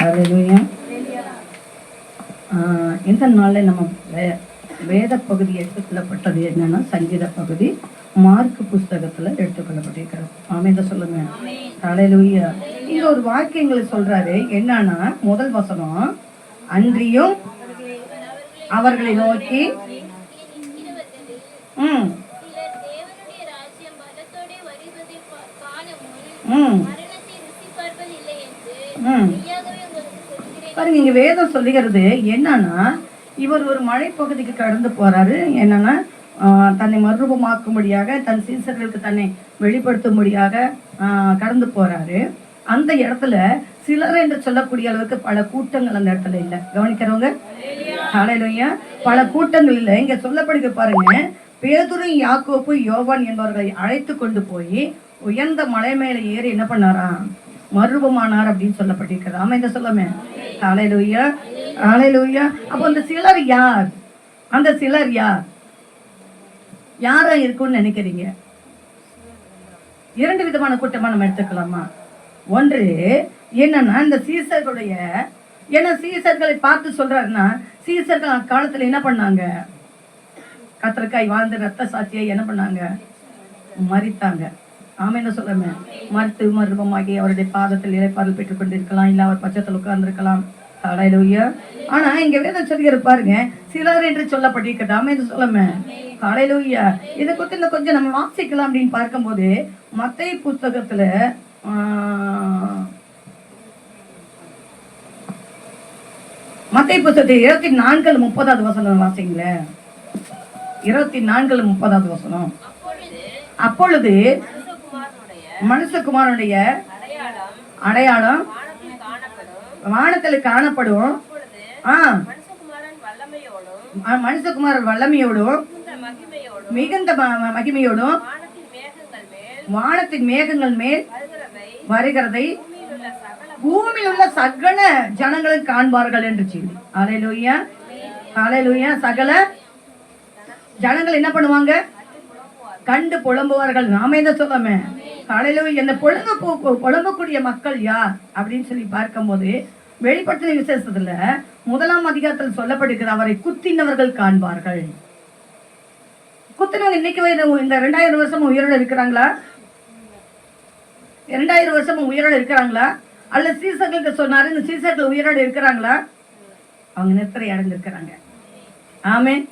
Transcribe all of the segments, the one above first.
ஹல்லேலூயா. இந்த நாளில் நம்ம வேத பகுதி எடுத்துக்கொள்ளப்பட்டது என்னன்னா சங்கீத பகுதி மார்க் புஸ்தகத்துல எடுத்துக்கொள்ளப்பட்டிருக்கிறோம். ஆமென் சொல்லுங்க. ஹல்லேலூயா. இங்க ஒரு வாக்கியங்களை சொல்றாரு. என்னன்னா முதல் வசனம், அன்றியும் அவர்களை நோக்கி பாருங்க, இங்க வேதம் சொல்லுகிறது என்னன்னா, இவர் ஒரு மலைப்பகுதிக்கு கடந்து போறாரு. என்னன்னா தன்னை மறுரூபமாக்கும்படியாக, தன் சீசர்களுக்கு தன்னை வெளிப்படுத்தும்படியாக கடந்து போறாரு. அந்த இடத்துல சிலர் என்று சொல்லக்கூடிய அளவுக்கு பல கூட்டங்கள் அந்த இடத்துல இல்லை. கவனிக்கிறவங்க ஹல்லேலூயா. பல கூட்டங்கள் இல்லை. இங்க சொல்லப்படுக பாருங்க, பேதுரு, யாக்கோபு, யோவான் என்பவர்களை அழைத்து கொண்டு போய் உயர்ந்த மலை மேல ஏறி என்ன பண்ணாராம், மறுரூபமானார் அப்படின்னு சொல்லப்பட்டிருக்கிறது. ஆமா, இந்த சொல்லுமே. ஹல்லேலூயா, ஹல்லேலூயா. அப்போ அந்த சிலர் யார்? அந்த சிலர் யார்? யாரா இருக்கும்னு நினைக்கிறீங்க? இரண்டு விதமான கூட்டமா நம்ம எடுத்துக்கலாமா? ஒன்று என்னன்னா இந்த சீசர்களுடைய, ஏன்னா சீசர்களை பார்த்து சொல்றாருன்னா, சீசர்கள் அக்காலத்துல என்ன பண்ணாங்க, கத்திரக்காய் வாழ்ந்து ரத்த சாட்சியை என்ன பண்ணாங்க, மறித்தாங்க. ஆமா, என்ன சொல்றேன், மறுத்து மறுபமாகி அவருடைய பாதத்தில் இலைப்பாறல் பெற்றுக் கொண்டிருக்கலாம், இல்ல அவர் பட்சத்தில் உட்கார்ந்துருக்கலாம். ஹல்லேலூயா. ஆனா இங்க வேதம் சொல்லுகிற பாருங்க, சிலர் என்று சொல்லப்பட்டிருக்கிறது. ஆமா, என்று சொல்லாம. ஹல்லேலூயா. இதை குறித்து இன்னும் கொஞ்சம் நம்ம வாசிக்கலாம் அப்படின்னு பார்க்கும்போது, மத்தேயு புஸ்தகத்துல மத்தேயு புஸ்தகத்தில் 24:30 வசனம் வாசிங்களேன். 24:30 வசனம். அப்பொழுது மனுஷகுமாரனுடைய அடையாளம் வானத்தில் காணப்படும். மனுஷகுமாரன் வல்லமையோடும் மிகுந்த மகிமையோடும் வானத்தின் மேகங்கள் மேல் வருகிறதை பூமியில் உள்ள சகல ஜனங்களும் காண்பார்கள் என்று சொல்லி. ஹல்லேலூயா, ஹல்லேலூயா. சகல ஜனங்கள் என்ன பண்ணுவாங்க, கண்டு புலம்புவார்கள். நாம இதை சொல்லாம. ஹல்லேலூயா. இந்த புலம்பக்கூடிய மக்கள் யார் அப்படின்னு சொல்லி பார்க்கும்போது, வெளிப்படுத்தின விசேஷத்துல 1ஆம் அதிகாரத்தில் சொல்லப்படுகிறது, அவரை குத்தினவர்கள் காண்பார்கள். குத்தினவங்க இன்னைக்கு இந்த 2000 வருஷமும் உயிரோட இருக்கிறாங்களா? 2000 வருஷமும் உயிரோட இருக்கிறாங்களா? அல்ல சீசர்களுக்கு சொன்னாரு, இந்த சீசர்கள் உயிரோட இருக்கிறாங்களா? அவங்க நித்திரை அடைந்திருக்கிறாங்க. ஆமென்.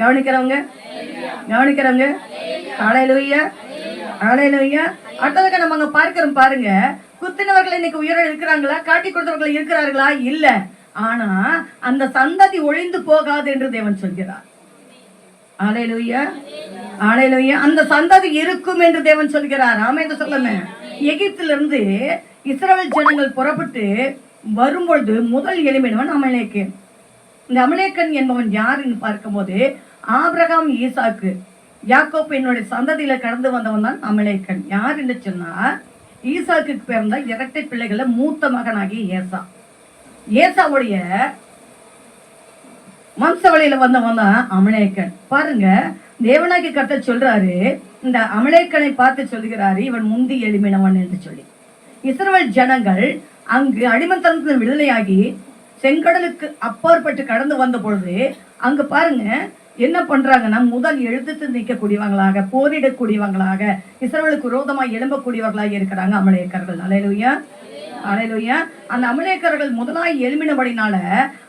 கவனிக்கிறவங்க கவனிக்கிறவங்க. ஹல்லேலூயா, ஹல்லேலூயா. அடுத்ததுக்கு நம்ம அங்க பார்க்கிறோம் பாருங்க, குத்தினவர்கள் இன்னைக்கு உயிரோடு இருக்கிறாங்களா? காட்டி கொடுத்தவர்கள் இருக்கிறார்களா? இல்ல. ஆனா அந்த சந்ததி ஒழிந்து போகாது என்று தேவன் சொல்கிறார். ஹல்லேலூயா, ஹல்லேலூயா. அந்த சந்ததி இருக்கும் என்று தேவன் சொல்கிறார். ஆமா, என்று சொல்லுமே. எகிப்திலிருந்து இஸ்ரவேல் ஜனங்கள் புறப்பட்டு வரும்பொழுது முதல் எளிமையானவன் அமலேக்கன். இந்த அமலேக்கன் என்பவன் யாருன்னு பார்க்கும்போது, ஆபிரகாம், ஈசாக்கு, யாக்கோப்பு என்னுடைய சந்ததியில கடந்து வந்தவன் தான் அமலேக்கன். யார் என்று சொன்னா, ஈசாக்கு பிறந்த இரட்டை பிள்ளைகள மூத்த மகனாகி ஏசா. ஏசாவுடைய வம்சவழியில வந்தவன் தான் அமலேக்கன். பாருங்க, தேவனாகி கர்த்தர் சொல்றாரு, இந்த அமலேக்கனை பார்த்து சொல்கிறாரு, இவன் முந்தி எளிமையானவன் என்று சொல்லி. இஸ்ரவேல் ஜனங்கள் அங்கு அடிமைத்தனத்தில் விடுதலையாகி செங்கடலுக்கு அப்பாற்பட்டு கடந்து வந்த பொழுது, அங்க பாருங்க என்ன பண்றாங்கன்னா, முதல் எழுத்து நிற்கக்கூடியவங்களாக, போரிடக்கூடியவங்களாக, இஸ்ரவேலுக்கு விரோதமாக எழும்பக்கூடியவர்களாக இருக்கிறாங்க அமலேக்கர்கள். ஹல்லேலூயா, ஹல்லேலூயா. அந்த அமலேக்கர்கள் முதலாய் எழும்பினபடினால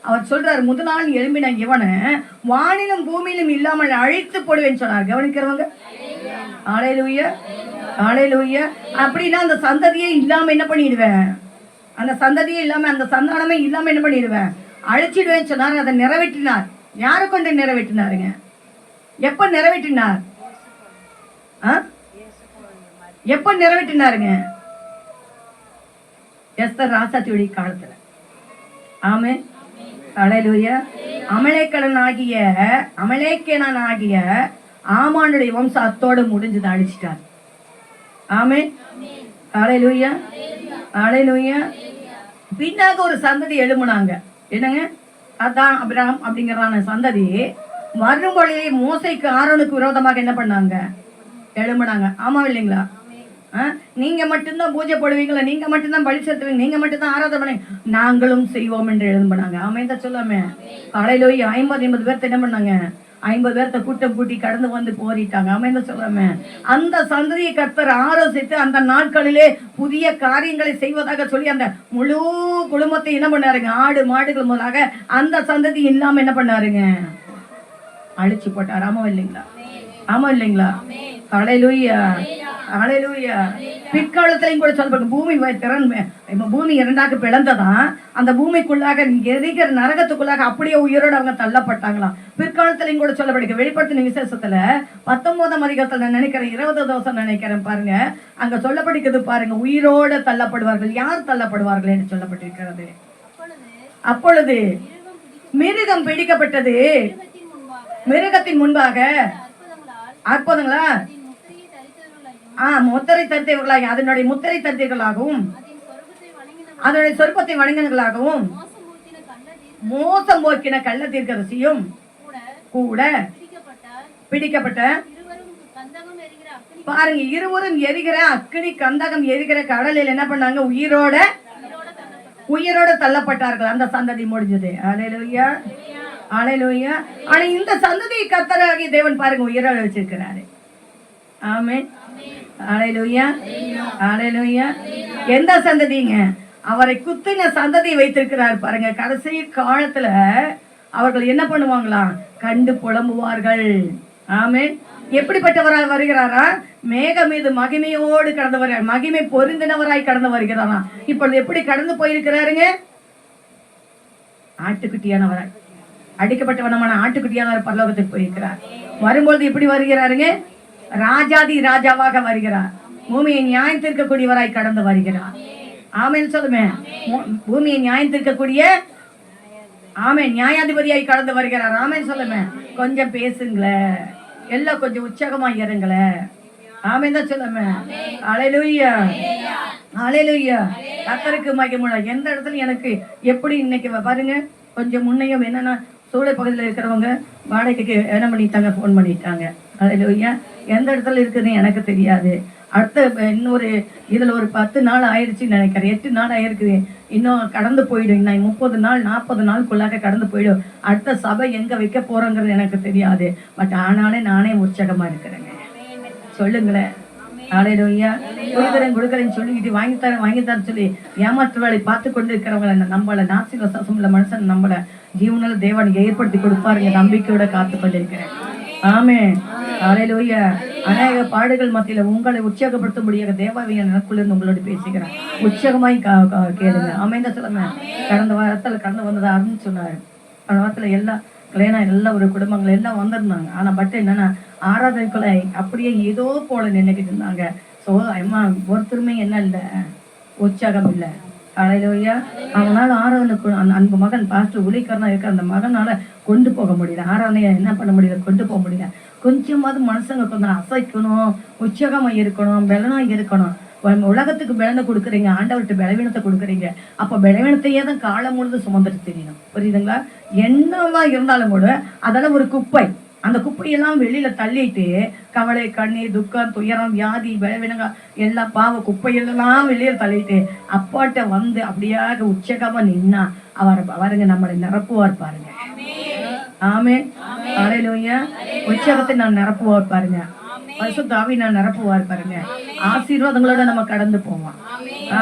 அவர் சொல்றாரு, முதலால் எழும்பின இவனை வானிலும் பூமியிலும் இல்லாமல் அழித்து போடுவேன்னு சொன்னார். கவனிக்கிறவங்க. ஹல்லேலூயா, ஹல்லேலூயா. அப்படின்னா அந்த சந்ததியே இல்லாம என்ன பண்ணிடுவேன், அந்த சந்ததியே இல்லாம, அந்த சந்தானமே இல்லாம என்ன பண்ணிடுவேன், அழிச்சிடுவேன்னு சொன்னார். அதை நிறைவேற்றினார். யாரை கொண்டு நிறைவேற்றினாருங்க? எப்ப நிறைவேற்றினார்? எப்ப நிறைவேற்றினாருங்க? எஸ்தர் ராசாத்தியுடைய காலத்துல. ஆமென், ஹல்லேலூயா. அமலேக்கனாகிய ஆமானுடைய வம்சம் அத்தோடு முடிஞ்சது, அழிச்சிட்டார். ஆமென், ஹல்லேலூயா, ஹல்லேலூயா. பின்னாக ஒரு சந்ததி எழும்புனாங்க. என்னங்க, அதான் அபிரகாம் அப்படிங்கிறான சந்ததி வரும் வழியிலே மோசைக்கு ஆரோனுக்கு விரோதமாக என்ன பண்ணாங்க, எழும்புனாங்க. ஆமா இல்லைங்களா? நீங்க மட்டும்தான் பூஜை போடுவீங்களா, நீங்க மட்டும்தான் பலி செலுத்துவீங்க, நீங்க மட்டும்தான் ஆராதனை பண்ணுவீங்க, நாங்களும் செய்வோம் என்று எழுதுனாங்க. அமைந்த சொல்லாமே காலையிலோய் 50 பேர்த்த என்ன பண்ணாங்க, 50 பேர்த்த கூட்டம் கூட்டி கடந்து வந்து போரிட்டாங்க. அமைந்த சொல்லாமே அந்த சந்ததியை கர்த்தர் ஆலோசித்து அந்த நாட்களிலே புதிய காரியங்களை செய்வதாக சொல்லி அந்த முழு குடும்பத்தை என்ன பண்ணாருங்க, ஆடு மாடுகள் முதலாக அந்த சந்ததி இல்லாம என்ன பண்ணாருங்க, அழிச்சு போட்டார். ஆமா இல்லைங்களா? ஆமா இல்லைங்களா? ஹல்லேலூயா, ஹல்லேலூயா. பிற்காலத்திலையும் கூட சொல்றாங்க, பூமி திறன் பூமி இரண்டாக பிளந்ததான் அந்த பூமிக்குள்ளாக எரிகிற நரகத்துக்குள்ளாக அப்படியே உயிரோடு அவங்க தள்ளப்பட்டாங்களாம். பிற்காலத்திலையும் கூட சொல்லப்படுங்க. வெளிப்படுத்தின விசேஷத்துல 19ஆம் அதிகாரத்துல நான் நினைக்கிறேன் 20 வருஷம் நினைக்கிறேன் பாருங்க, அங்க சொல்லப்படுகிறது பாருங்க, உயிரோடு தள்ளப்படுவார்கள். யார் தள்ளப்படுவார்கள் என்று சொல்லப்பட்டிருக்கிறது. அப்பொழுது மிருகம் பிடிக்கப்பட்டது, மிருகத்தின் முன்பாக அற்புதங்களா முத்திரை தரித்தவர்களாக அதனுடைய முத்திரை தரித்தவர்களாகவும் அதனுடைய சொற்பத்தை வணங்கினர்களாகவும் மோசம் போக்கின கள்ள தீர்க்கதரிசியும் கூட பிடிக்கப்பட்ட பாருங்க, இருவரும் எரிகிற அக்கினி கந்தகம் எரிகிற கடலில் என்ன பண்ணாங்க, உயிரோட தள்ளப்பட்டார்கள். அந்த சந்ததி முடிஞ்சது. ஹல்லேலூயா, ஹல்லேலூயா. ஆனா இந்த சந்ததியை கர்த்தராகிய தேவன் பாருங்க உயிரோட வச்சிருக்கிறாரு. ஆமென், ஹல்லேலூயா, ஹல்லேலூயா. எந்த சந்ததிங்க, அவரை குத்தின சந்ததியை வைத்திருக்கிறார் பாருங்க. கடைசி காலத்துல அவர்கள் என்ன பண்ணுவாங்களாம், கண்டு புலம்புவார்கள். ஆமென். எப்படிப்பட்டவராய் வருகிறாரா, மேக மீது மகிமையோடு கடந்து வருகிறார், மகிமை பொருந்தினவராய் கடந்து வருகிறாரா. இப்பொழுது எப்படி கடந்து போயிருக்கிறாருங்க, ஆட்டுக்குட்டியானவராய், அடிக்கப்பட்டவனமான ஆட்டுக்குட்டியானவர் பரலோகத்துக்கு போயிருக்கிறார். வரும்பொழுது எப்படி வருகிறாருங்க, ராஜாதி ராஜாவாக வருகிறார். பூமியை நியாயம் தீர்க்கக்கூடியவராய் கடந்து வருகிறார். ஆமென் சொல்லுமே. பூமியை நியாயம் தீர்க்கக்கூடிய ஆமென் நியாயாதிபதியாய் கடந்து வருகிறார். ஆமென் சொல்லுமே. கொஞ்சம் பேசுங்களேன், எல்லாம் கொஞ்சம் உற்சாகமா இருங்களேன். ஆமென் தான் சொல்லுமே. ஹல்லேலூயா, ஹல்லேலூயா. கர்த்தருக்கு மகிமை. எந்த இடத்துல எனக்கு எப்படி இன்னைக்கு பாருங்க, கொஞ்சம் முன்னையும் என்னன்னா சூளை பகுதியில் இருக்கிறவங்க வாடகைக்கு என்ன பண்ணிட்டாங்க, ஃபோன் பண்ணிட்டாங்க. ஹல்லேலூயா. எந்த இடத்துல இருக்குதுன்னு எனக்கு தெரியாது. அடுத்த இன்னொரு இதில் ஒரு 10 நாள் ஆயிடுச்சுன்னு நினைக்கிறேன், 8 நாள் ஆயிருக்குது. இன்னும் கடந்து போயிடும், இன்னும் 30 நாள் 40 நாளுக்குள்ளாக கடந்து போயிடும். அடுத்த சபை எங்கே வைக்க போகிறோங்கிறது எனக்கு தெரியாது. பட் ஆனாலே நானே உற்சாகமாக இருக்கிறேங்க. சொல்லுங்களேன். ஹல்லேலூயா. கொடுக்குறேன்னு சொல்லிக்கிட்டு வாங்கித்தரேன்னு சொல்லி ஏமாற்று வேலை பார்த்து கொண்டு இருக்கிறவங்களை நம்மளை நாசில சசமுள்ள மனுஷன் நம்மளை ஜீவனில் தேவன் ஏற்படுத்தி கொடுப்பாருங்க. நம்பிக்கையோட காத்து கொண்டிருக்கிறேன். ஆமென், ஹல்லேலூயா. அநேக பாடுகள் மத்தியில உங்களை உற்சாகப்படுத்த முடியாத தேவாவிய எனக்குள்ளிருந்து உங்களோட பேசுகிறேன். உற்சாகமாய் கேளுங்க. ஆமென் தான் சொல்லுங்க. கடந்த வாரத்தில் கடந்து வந்ததா அருன்னு சொன்னாரு. அந்த வாரத்துல எல்லாம் கல்யாணம் எல்லா ஒரு குடும்பங்கள் எல்லாம் வந்திருந்தாங்க. ஆனா பட் என்னன்னா ஆராதனைக்குள்ள அப்படியே ஏதோ போல நினைக்கிட்டு இருந்தாங்க. ஸோ அம்மா ஒருத்தருமே என்ன இல்லை, உற்சாகம் இல்லை. ஹல்லேலூயா. அவனால ஆராதனைக்கு அந்த அன்பு மகன் பாஸ்டர் ஊழியக்காரனா இருக்க அந்த மகனால கொண்டு போக முடியல, ஆராதனையை என்ன பண்ண முடியல, கொண்டு போக முடியல. கொஞ்சமாவது மனுஷங்க கொஞ்சம் அசைக்கணும், உற்சாகமா இருக்கணும், பலனா இருக்கணும். உலகத்துக்கு பலனை கொடுக்குறீங்க, ஆண்டவர்கிட்ட பலவீனத்தை கொடுக்குறீங்க. அப்போ பலவீனத்தையே தான் காலம் முழுது சுமந்துட்டு தெரியணும். புரியுதுங்களா? என்னவா இருந்தாலும் கூட அதெல்லாம் ஒரு குப்பை. அந்த குப்பையெல்லாம் வெளியில தள்ளிட்டு கவலை, கண்ணீர், துக்கம், துயரம், வியாதி, பலவீனங்க எல்லாம் பாவ குப்பையெல்லாம் வெளியில தள்ளிட்டு அப்பாட்ட வந்து அப்படியாக உற்சாகமா நின்னா அவருங்க நம்மளை நிரப்புவார் பாருங்க. ஆமென், ஹல்லேலூயா. உற்சாகத்தை நான் நிரப்புவார் பாருங்க. பரிசுத்த ஆவி நான் நிரப்புவார் பாருங்க. ஆசீர்வாதங்களோட நம்ம கடந்து போவோம்.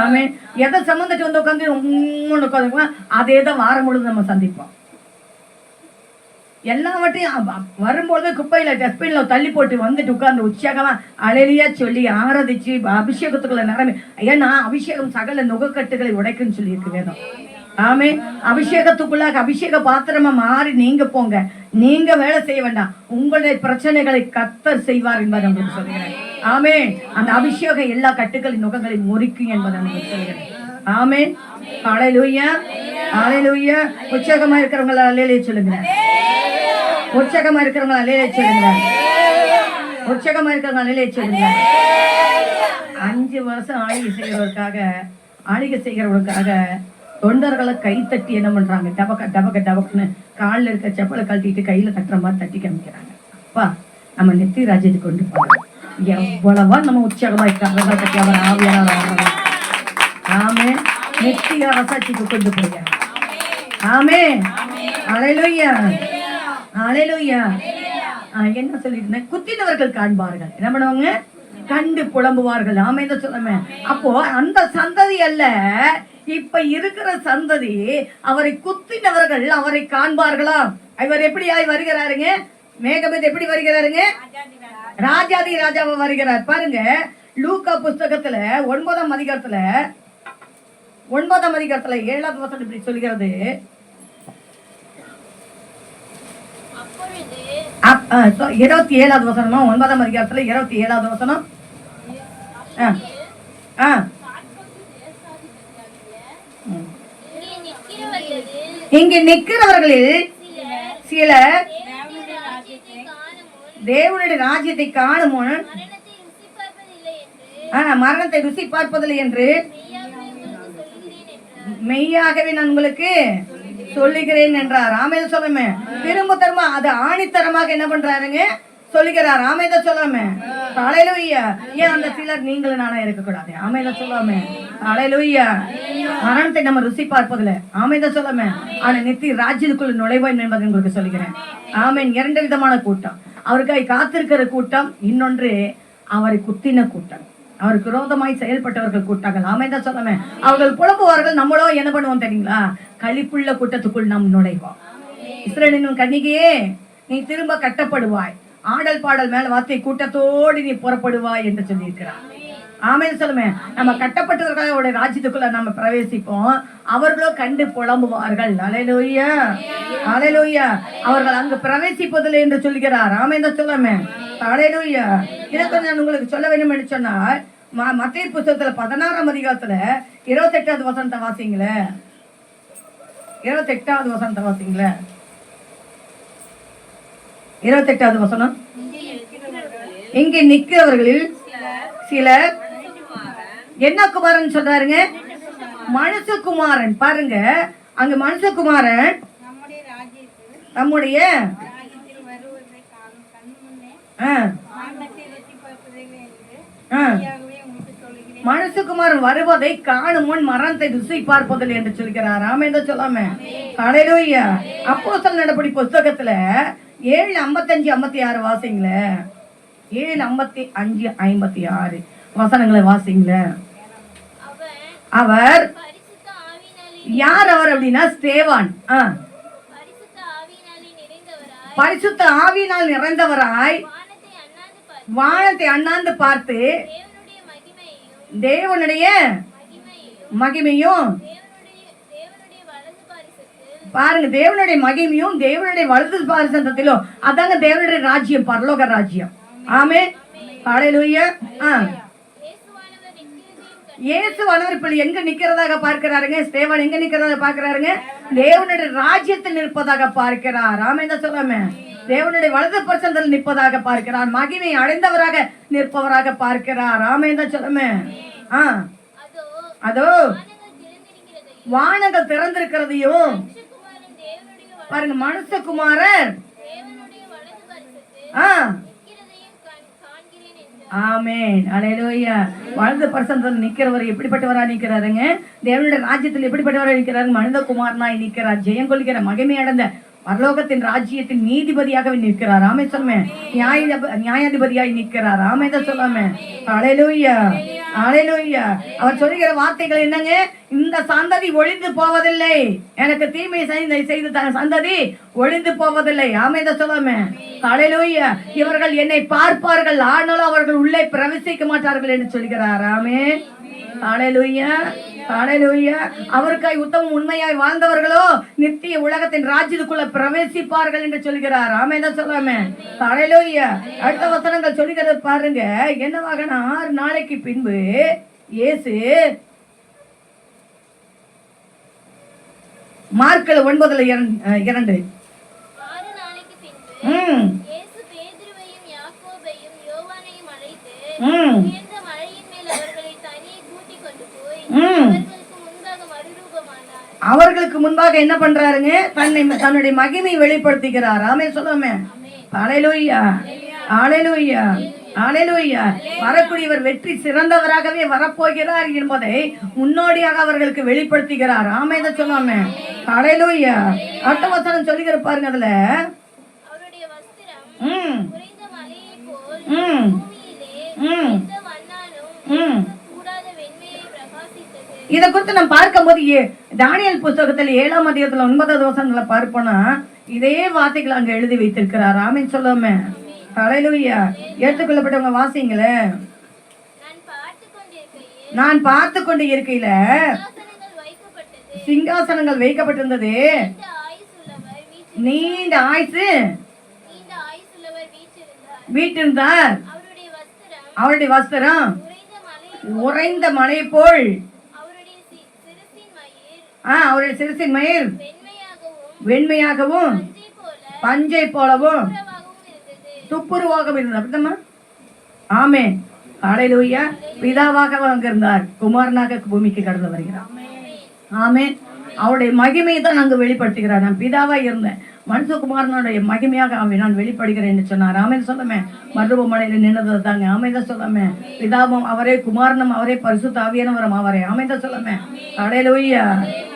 ஆமென். எதை சம்பந்தத்தை வந்து உட்காந்து அதே தான் வாரம் முழுது நம்ம சந்திப்போம். எல்லாவற்றையும் வரும்போது குப்பையில டஸ்ட்பின்ல தள்ளி போட்டு வந்துட்டு உட்கார்ந்து உற்சாகமா அழலியா சொல்லி ஆராதிச்சு அபிஷேகத்துக்குள்ள நிரம்பி. ஏன்னா அபிஷேகம் சகல நுகக்கட்டுகளை உடைக்குன்னு சொல்லி இருக்கு வேதம். ஆமே. அபிஷேகத்துக்குள்ளாக அபிஷேக பாத்திரமா மாறி நீங்க போங்க. நீங்க வேலை செய்ய வேண்டாம், உங்களுடைய பிரச்சனைகளை கர்த்தர் செய்வார் என்பதை உங்களுக்கு சொல்கிறேன். ஆமே. அந்த அபிஷேகம் எல்லா கட்டுகளின் நுகங்களை முறிக்கும் என்பதை உங்களுக்கு சொல்கிறேன். ஆமே. ஹல்லேலூயா, ஹல்லேலூயா. உற்சாகமா இருக்கிறவங்கள அல்லேலூயா சொல்லுங்க. உற்சாகமா இருக்கிறவங்க அல்லேலூயா சொல்லுங்க. உற்சாகமா இருக்கிறவங்க அல்லேலூயா சொல்லுங்க. 5 வருஷம் ஆளிகை செய்கிறவர்களுக்காக தொண்டர்களை கை தட்டி என்ன பண்றாங்க, டபக்குன்னு காலில் இருக்க செப்பலை கழட்டிட்டு கையில தட்டுற மாதிரி தட்டி காமிக்கிறாங்க. அப்பா நம்ம நித்திய ராஜ்யத்துக்கு கொண்டு போறோம். எவ்வளவா நம்ம உற்சாகமாய் கரங்களை தட்டி அவர் ஆவியானவர் ஆமே நித்திய அரசாட்சிக்கு கொண்டு போகிறார். ஆமே அல்லேலூயா அல்லேலூயா. என்ன சொல்லிருந்தேன்? குத்தினவர்கள் காண்பார்கள், என்ன பண்ணுவாங்க? கண்டு புலம்புவார்கள். ஆமே தான் சொல்லுமே. அப்போ அந்த சந்ததி அல்ல, இப்ப இருக்கிற சந்ததி அவரை குத்தினவர்கள் அவரை காண்பார்களாம். இவர் எப்படியாய் வருகிறாருங்க? மேகமேத் எப்படி வருகிறாருங்க? ராஜாதி ராஜாவை வருகிறார். பாருங்க லூக்கா புஸ்தகத்துல 9ஆம் அதிகாரத்துல 7வது வசனம் இப்படி சொல்கிறது. 27வது வசனமா? 9ஆம் அதிகாரத்துல 27வது வசனம். இங்கே நிற்கிறவர்களில் சிலர் தேவனுடைய ராஜ்யத்தை காணும் முன் மரணத்தை ருசி பார்ப்பதில்லை என்று மெய்யாகவே நான் உங்களுக்கு சொல்லுகிறேன் என்றார். ஆமேத சொல்லாம திரும்ப திரும்ப அது ஆணித்தரமாக என்ன பண்றாருங்க? சொல்லுகிறார். ஆமேத சொல்லாம அல்லேலூயா. ஏன் அந்த சிலர் நீங்களும் நானா இருக்கக்கூடாது? ஆமேத சொல்லாம அல்லேலூயா. மரணத்தை நம்ம ருசி பார்ப்பதில்லை. ஆமேத சொல்லாம ஆனா நித்திய ராஜ்யத்துக்குள்ள நுழைவாய் என்பதை உங்களுக்கு சொல்லுகிறேன். ஆமேன். 2 விதமான கூட்டம். அவருக்காய் காத்திருக்கிற கூட்டம், இன்னொன்று அவரை குத்தின கூட்டம், அவருக்கு விரோதமாய் செயல்பட்டவர்கள் கூட்டாங்கள். ஆமைதான் சொல்லாம அவர்கள் புலம்புவார்கள். நம்மளோ என்ன பண்ணுவோம் தெரியுங்களா? களிப்புள்ள கூட்டத்துக்குள் நாம் நுழைவோம். இஸ்ரவேலின் கன்னிகையே, நீ திரும்ப கட்டப்படுவாய், ஆடல் பாடல் மேல வார்த்தை கூட்டத்தோடு நீ புறப்படுவாய் என்று சொல்லியிருக்கிறார். ஆமைன்னு சொல்லுமே. நம்ம கட்டப்பட்டவர்கள் அவருடைய ராஜ்யத்துக்குள்ள நம்ம பிரவேசிப்போம். அவர்களோ கண்டு புலம்புவார்கள். அல்லேலூயா அல்லேலூயா. அவர்கள் அங்கு பிரவேசிப்பதில்லை என்று சொல்கிறார். ஆமைதான் சொல்லாமே அல்லேலூயா. இதை கொஞ்சம் நான் உங்களுக்கு சொல்ல வேண்டும் என்று சொன்னால், மத்தேயு புத்தகத்துல 16ஆம் அதிகாரத்துல 28வது வசனத்தை வாசிங்களே. 28வது வசனத்தை வாசிங்களே. 28வது வசனம். இங்கே நிற்கிறவர்களில் சிலர் என்ன குமாரன் சொல்றாருங்க? மனுஷகுமாரன். பாருங்க அங்க மனுஷகுமாரன் நம்முடைய மனுஷகுமாரன் வருவதை காணும் முன் மரணத்தை ருசி பார்ப்பதில்லை என்று சொல்கிறார். ஆமென் சொல்லாம அல்லேலூயா. அப்போஸ்தலர் நடபடி புத்தகத்துல 7:55-56 வாசிங்களே. 7:55-56 வசனங்களை வாசிங்களே. அவர் யார்? அவர் அப்படின்னா ஸ்தேவான். பரிசுத்த ஆவியினால் நிறைந்தவராய் வானத்தை அண்ணாந்து பார்த்து தேவனுடைய மகிமையும், பாருங்க தேவனுடைய மகிமையும் தேவனுடைய வலது பாரிசத்திலும், அதாங்க தேவனுடைய ராஜ்யம், பரலோக ராஜ்யம். ஆமென் அல்லேலூயா. இயேசுவானவர் இப்படி எங்க நிக்கிறதாக பார்க்கிறாருங்க? ஸ்தேவான் எங்க நிக்கிறதாக பார்க்கிறாருங்க? தேவனுடைய ராஜ்யத்தில் நிற்பதாக பார்க்கிறார். ஆமென் தான் சொல்லாம தேவனுடைய வலது பரிசத்தில் நிற்பதாக பார்க்கிறார். மகிமை அடைந்தவராக நிற்பவராக பார்க்கிறார். ஆமென் தான் சொல்லாம அதோ வானங்கள் திறந்திருக்கிறதையும் பாருங்க. மனுஷகுமாரர் ஆமென் அல்லேலூயா. வலது பரிசத்தில் நிக்கிறவர் எப்படிப்பட்டவரா நிக்கிறாருங்க? தேவனுடைய ராஜ்யத்தில் எப்படிப்பட்டவரா நிக்கிறாரு? மனிதகுமாரனாய் நிற்கிறார். ஜெயம் கொள்கிற மகிமை அடைந்த பரலோகத்தின் ராஜ்யத்தின் நீதிபதியாக நிற்கிறார். ஆமென் சொல்லாம நியாயாதிபதியாய் நிற்கிறார். ஆமென் தான் சொல்லாம அல்லேலூயா அல்லேலூயா. அவர் சொல்லுகிற வார்த்தைகள் என்னங்க? இந்த சந்ததி ஒழிந்து போவதில்லை, எனக்கு தீமை செய்த சந்ததி ஒழிந்து போவதில்லை. ஆமென் தான் சொல்லாம அல்லேலூயா. இவர்கள் என்னை பார்ப்பார்கள், ஆனாலும் அவர்கள் உள்ளே பிரவேசிக்க மாட்டார்கள் என்று சொல்கிறார். ஆமென் அல்லேலூயா அல்லேலூயா. அவருக்காய் உத்தமம் உண்மையாய் வாழ்ந்தவர்களோ நித்திய உலகத்தின் ராஜ்யத்துக்குள்ள பிரவேசிப்பார்கள் என்று சொல்கிறார். ஆமென் தான் சொல்லாம அல்லேலூயா. அடுத்த வசனங்கள் சொல்லுகிறது பாருங்க. என்னவாக 6 நாளைக்கு பின்பு இயேசு மார்க்ல 9:2 அவர்களுக்கு முன்பாக என்ன பண்றாருங்க? தன்னுடைய மகிமை வெளிப்படுத்துகிறார். ஆமென் சொல்லாம அல்லேலூயா அல்லேலூயா. ஹல்லேலூயா. வரக்கூடியவர் வெற்றி சிறந்தவராகவே வரப்போகிறார் என்பதை முன்னோடியாக அவர்களுக்கு வெளிப்படுத்துகிறார். ஆமென் தான் சொல்லாமே. ஹல்லேலூயா. அடுத்த வசனம் சொல்லுகிற பாருங்க. அதுல இதை குறித்து நம்ம பார்க்கும்போது தானியேல் புத்தகத்தில் 7ஆம் அதிகாரத்துல 9வது வசனங்களை பார்ப்போம்னா இதே வார்த்தைகளை அங்க எழுதி வைத்திருக்கிறார். ஆமென் சொல்லாமே. ஹல்லேலூயா. ஏற்றுக்கொள்ளப்பட்டவங்க வாசிங்களே. நான் பார்த்து கொண்டு இருக்கையில சிங்காசனங்கள் வைக்கப்பட்டிருந்தது. நீண்ட ஆயுசு வீட்டிருந்தார். அவருடைய வஸ்திரம் உறைந்த மலை போல், அவருடைய சிரசின் மயிர் வெண்மையாகவும் பஞ்சை போலவும் துப்புரவாகவும் இருந்தது. அப்படித்தாம்மா? ஆமென். ஹல்லேலூயா. பிதாவாக அங்க இருந்தார், குமாரனாக பூமிக்கு கடந்து வருகிறார். ஆமென். அவருடைய மகிமையை தான் நாங்கள் வெளிப்படுத்துகிறார். நான் பிதாவா இருந்தேன், மனுஷகுமாரனுடைய மகிமையாக நான் வெளிப்படுகிறேன் என்று சொன்னார். ஆமென் சொல்லாமே. மருவமனையில நின்னது தாங்க. ஆமென் தான் சொல்லாமே. பிதாவும் அவரே, குமாரனும் அவரே, பரிசுத்த ஆவியானவரும் அவரே. ஆமென் தான் சொல்லாமே. ஹல்லேலூயா.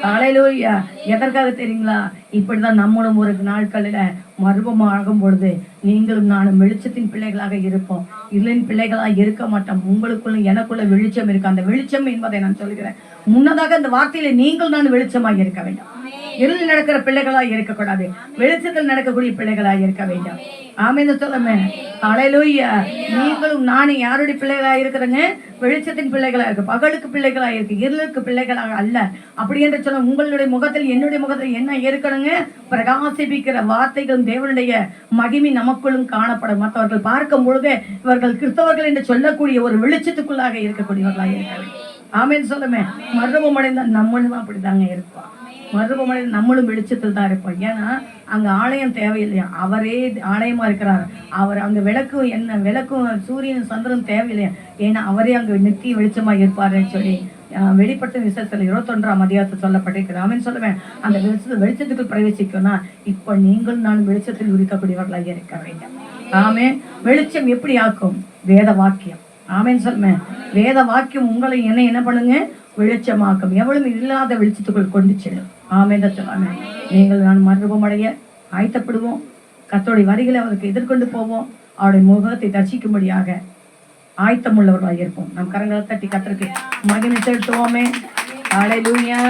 ஹல்லேலூயா. எதற்காக தெரியுங்களா? இப்படிதான் நம்மளும் ஒரு நாட்களில் மர்வமாகும் பொழுது நீங்களும் நானும் வெளிச்சத்தின் பிள்ளைகளாக இருப்போம். இருளின் பிள்ளைகளாக இருக்க மாட்டோம். உங்களுக்குள்ள எனக்குள்ள வெளிச்சம் இருக்கு. அந்த வெளிச்சம் என்பதை நான் சொல்கிறேன். முன்னதாக அந்த வார்த்தையில நீங்கள் நான் வெளிச்சமாக இருக்க வேண்டும். இருளில் நடக்கிற பிள்ளைகளாக இருக்கக்கூடாது, வெளிச்சத்தில் நடக்கக்கூடிய பிள்ளைகளாக இருக்க வேண்டும். ஆமென் சொல்லுமே. ஹல்லேலூயா. நீங்களும் நானும் யாருடைய பிள்ளைகளாக இருக்கிறேங்க? வெளிச்சத்தின் பிள்ளைகளாக இருக்கு, பகலுக்கு பிள்ளைகளாக இருக்கு, இருளுக்கு பிள்ளைகளாக அல்ல. அப்படி என்று சொல்ல உங்களுடைய முகத்தில் என்னுடைய முகத்தில் என்ன இருக்கணுங்க? பிரகாசிப்பிக்கிற வார்த்தைகளும் தேவனுடைய மகிமை நமக்குள்ளும் காணப்படும். மற்றவர்கள் பார்க்கும் பொழுது இவர்கள் கிறிஸ்தவர்கள் என்று சொல்லக்கூடிய ஒரு வெளிச்சத்துக்குள்ளாக இருக்கக்கூடியவர்களாக இருக்க வேண்டும். ஆமென் சொல்லுமே. மர்வம் அடைந்த நம்மளும் அப்படிதாங்க இருப்போம். மருவமனை நம்மளும் வெளிச்சத்தில் தான் இருப்போம். ஏன்னா அங்க ஆலயம் தேவையில்லையா, அவரே ஆலயமா இருக்கிறார். அவர் அங்க விளக்கும் என்ன விளக்கும் சூரியன் சந்திரன் தேவையில்லையா, ஏன்னா அவரே அங்க நித்திய வெளிச்சமா இருப்பாருன்னு சொல்லி வெளிப்பட்ட விசேஷத்துல 21ஆம் அதிகாரத்தில் சொல்லப்பட்டிருக்கிறது. ஆமென் சொல்லுவேன். அந்த வெளிச்சத்துக்குள் பிரவேசிக்கணும்னா இப்ப நீங்கள் நான் வெளிச்சத்தில் இருக்கக்கூடியவர்களாக இருக்க வேண்டும். ஆமென். வெளிச்சம் எப்படி ஆக்கும்? வேத வாக்கியம். ஆமென் சொல்லுவேன். வேத வாக்கியம் உங்களை என்ன பண்ணுங்க? வெளிச்சமாக்கும். எவ்வளவு இல்லாத வெளிச்சத்துக்குள் கொண்டு செல்லும். ஆமென் சொல்லாமே. நீங்கள் நான் மறுபமடைய ஆயத்தப்படுவோம். கர்த்தருடைய வரிகளை அவருக்கு எதிர்கொண்டு போவோம். அவருடைய முகத்தை தரிசிக்கும்படியாக ஆயத்தம் உள்ளவர்களாக இருப்போம். நம் கரங்களை தட்டி கர்த்தருக்கு மகிமை செலுத்துவோமே. ஹல்லேலூயா.